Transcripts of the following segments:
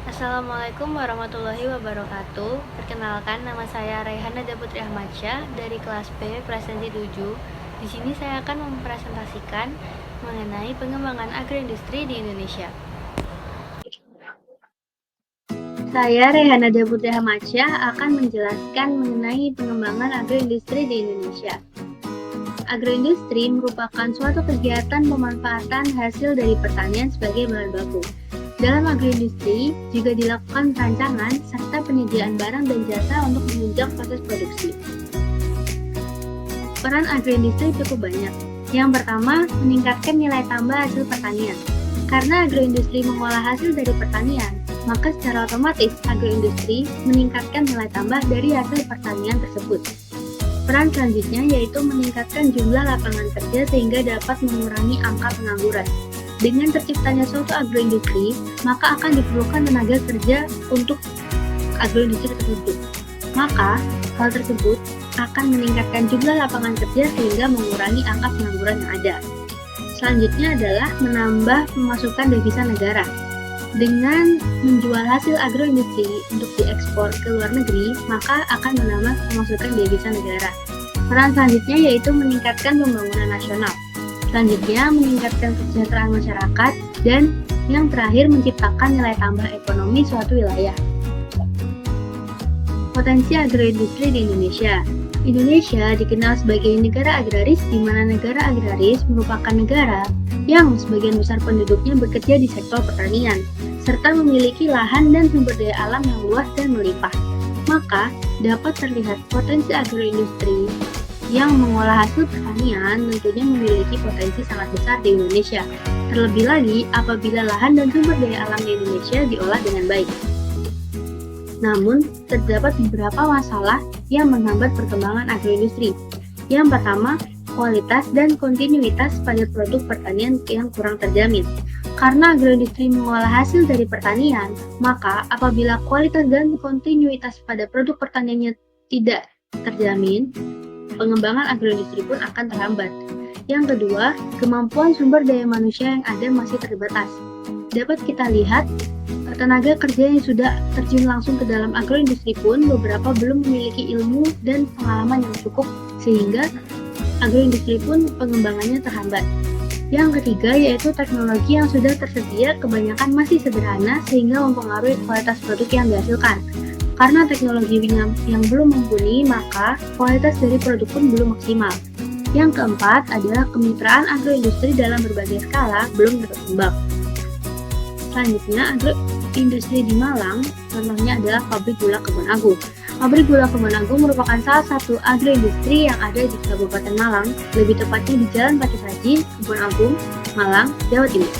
Assalamualaikum warahmatullahi wabarakatuh. Perkenalkan, nama saya Raihana Putri Ahmadsyah dari kelas B Presensi 7. Di sini saya akan mempresentasikan mengenai pengembangan agroindustri di Indonesia. Saya Raihana Putri Ahmadsyah akan menjelaskan mengenai pengembangan agroindustri di Indonesia. Agroindustri merupakan suatu kegiatan pemanfaatan hasil dari pertanian sebagai bahan baku. Dalam agroindustri juga dilakukan perancangan serta penyediaan barang dan jasa untuk menunjang proses produksi. Peran agroindustri cukup banyak. Yang pertama, meningkatkan nilai tambah hasil pertanian. Karena agroindustri mengolah hasil dari pertanian, maka secara otomatis agroindustri meningkatkan nilai tambah dari hasil pertanian tersebut. Peran selanjutnya yaitu meningkatkan jumlah lapangan kerja sehingga dapat mengurangi angka pengangguran. Dengan terciptanya suatu agroindustri, maka akan diperlukan tenaga kerja untuk agroindustri tersebut. Maka, hal tersebut akan meningkatkan jumlah lapangan kerja sehingga mengurangi angka pengangguran yang ada. Selanjutnya adalah menambah pemasukan devisa negara. Dengan menjual hasil agroindustri untuk diekspor ke luar negeri, maka akan menambah pemasukan devisa negara. Peran selanjutnya yaitu meningkatkan pembangunan nasional. Selanjutnya, meningkatkan kesejahteraan masyarakat, dan yang terakhir menciptakan nilai tambah ekonomi suatu wilayah. Potensi agroindustri di Indonesia. Indonesia dikenal sebagai negara agraris, di mana negara agraris merupakan negara yang sebagian besar penduduknya bekerja di sektor pertanian, serta memiliki lahan dan sumber daya alam yang luas dan melimpah. Maka, dapat terlihat potensi agroindustri yang mengolah hasil pertanian tentunya memiliki potensi sangat besar di Indonesia. Terlebih lagi apabila lahan dan sumber daya alam di Indonesia diolah dengan baik. Namun, terdapat beberapa masalah yang menghambat perkembangan agroindustri. Yang pertama, kualitas dan kontinuitas pada produk pertanian yang kurang terjamin. Karena agroindustri mengolah hasil dari pertanian, maka apabila kualitas dan kontinuitas pada produk pertaniannya tidak terjamin, pengembangan agroindustri pun akan terhambat. Yang kedua, kemampuan sumber daya manusia yang ada masih terbatas. Dapat kita lihat, tenaga kerja yang sudah terjun langsung ke dalam agroindustri pun beberapa belum memiliki ilmu dan pengalaman yang cukup, sehingga agroindustri pun pengembangannya terhambat. Yang ketiga, yaitu teknologi yang sudah tersedia kebanyakan masih sederhana sehingga mempengaruhi kualitas produk yang dihasilkan. Karena teknologinya yang belum mumpuni, maka kualitas dari produk pun belum maksimal. Yang keempat adalah kemitraan agroindustri dalam berbagai skala belum berkembang. Selanjutnya, agroindustri di Malang, contohnya adalah pabrik gula Kebon Agung. Pabrik gula Kebon Agung merupakan salah satu agroindustri yang ada di Kabupaten Malang, lebih tepatnya di Jalan Pati-Saji, Kebon Agung, Malang, Jawa Timur.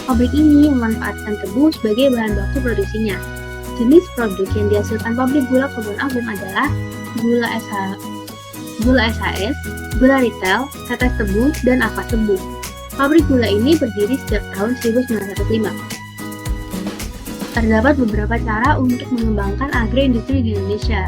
Pabrik ini memanfaatkan tebu sebagai bahan baku produksinya. Jenis produk yang dihasilkan pabrik gula Kebon Agung adalah gula SHS, gula retail, tetes tebu, dan ampas tebu. Pabrik gula ini berdiri sejak tahun 1905. Terdapat beberapa cara untuk mengembangkan agroindustri di Indonesia.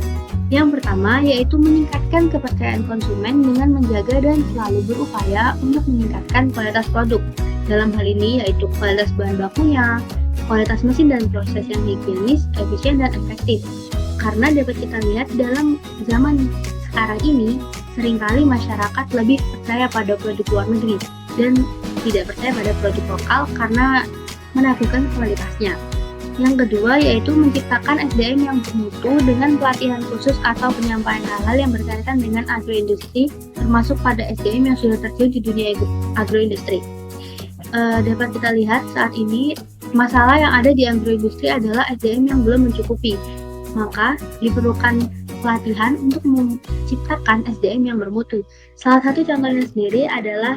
Yang pertama yaitu meningkatkan kepercayaan konsumen dengan menjaga dan selalu berupaya untuk meningkatkan kualitas produk. Dalam hal ini yaitu kualitas bahan bakunya, kualitas mesin dan proses yang higienis, efisien, dan efektif. Karena dapat kita lihat dalam zaman sekarang ini, seringkali masyarakat lebih percaya pada produk luar negeri dan tidak percaya pada produk lokal karena meragukan kualitasnya. Yang kedua yaitu menciptakan SDM yang bermutu dengan pelatihan khusus atau penyampaian hal-hal yang berkaitan dengan agroindustri, termasuk pada SDM yang sudah terjun di dunia agroindustri. Dapat kita lihat saat ini masalah yang ada di agroindustri adalah SDM yang belum mencukupi. Maka diperlukan pelatihan untuk menciptakan SDM yang bermutu. Salah satu contohnya sendiri adalah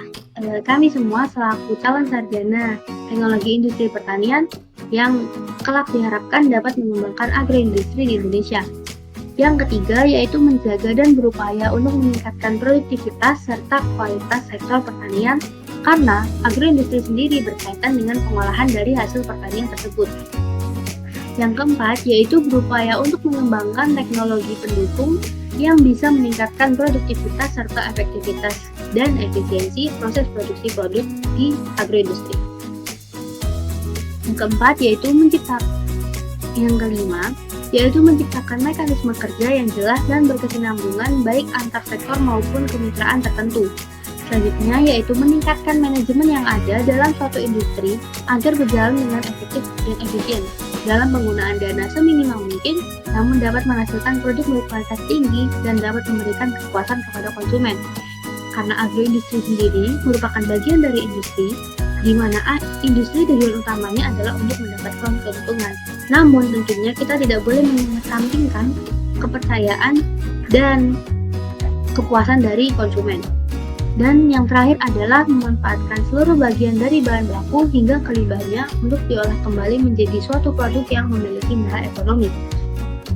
kami semua selaku calon sarjana teknologi industri pertanian yang kelak diharapkan dapat mengembangkan agroindustri di Indonesia. Yang ketiga yaitu menjaga dan berupaya untuk meningkatkan produktivitas serta kualitas sektor pertanian karena agroindustri sendiri berkaitan dengan pengolahan dari hasil pertanian tersebut. Yang keempat yaitu berupaya untuk mengembangkan teknologi pendukung yang bisa meningkatkan produktivitas serta efektivitas dan efisiensi proses produksi produk di agroindustri. Yang keempat yaitu Yang kelima, yaitu menciptakan mekanisme kerja yang jelas dan berkesinambungan baik antar sektor maupun kemitraan tertentu. Selanjutnya, yaitu meningkatkan manajemen yang ada dalam suatu industri agar berjalan dengan efektif dan efisien dalam penggunaan dana seminimal mungkin, namun dapat menghasilkan produk berkualitas tinggi dan dapat memberikan kepuasan kepada konsumen. Karena agroindustri sendiri merupakan bagian dari industri, di mana industri tujuan utamanya adalah untuk mendapatkan keuntungan. Namun tentunya kita tidak boleh mengesampingkan kepercayaan dan kepuasan dari konsumen. Dan yang terakhir adalah memanfaatkan seluruh bagian dari bahan baku hingga ke limbahnya untuk diolah kembali menjadi suatu produk yang memiliki nilai ekonomi.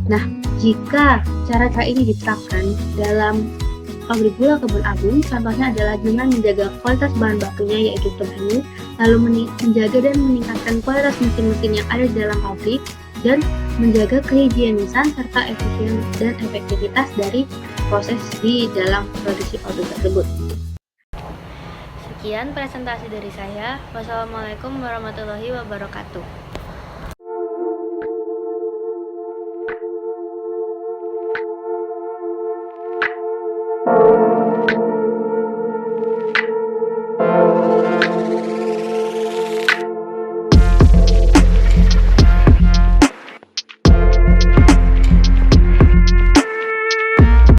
Nah, jika cara-cara ini diterapkan dalam pabrik gula Kebun Agung, contohnya adalah dengan menjaga kualitas bahan bakunya yaitu tebu, lalu menjaga dan meningkatkan kualitas mesin-mesin yang ada di dalam pabrik, dan menjaga kehigienisan serta efisien dan efektivitas dari proses di dalam produksi pabrik tersebut. Sekian presentasi dari saya. Wassalamualaikum warahmatullahi wabarakatuh.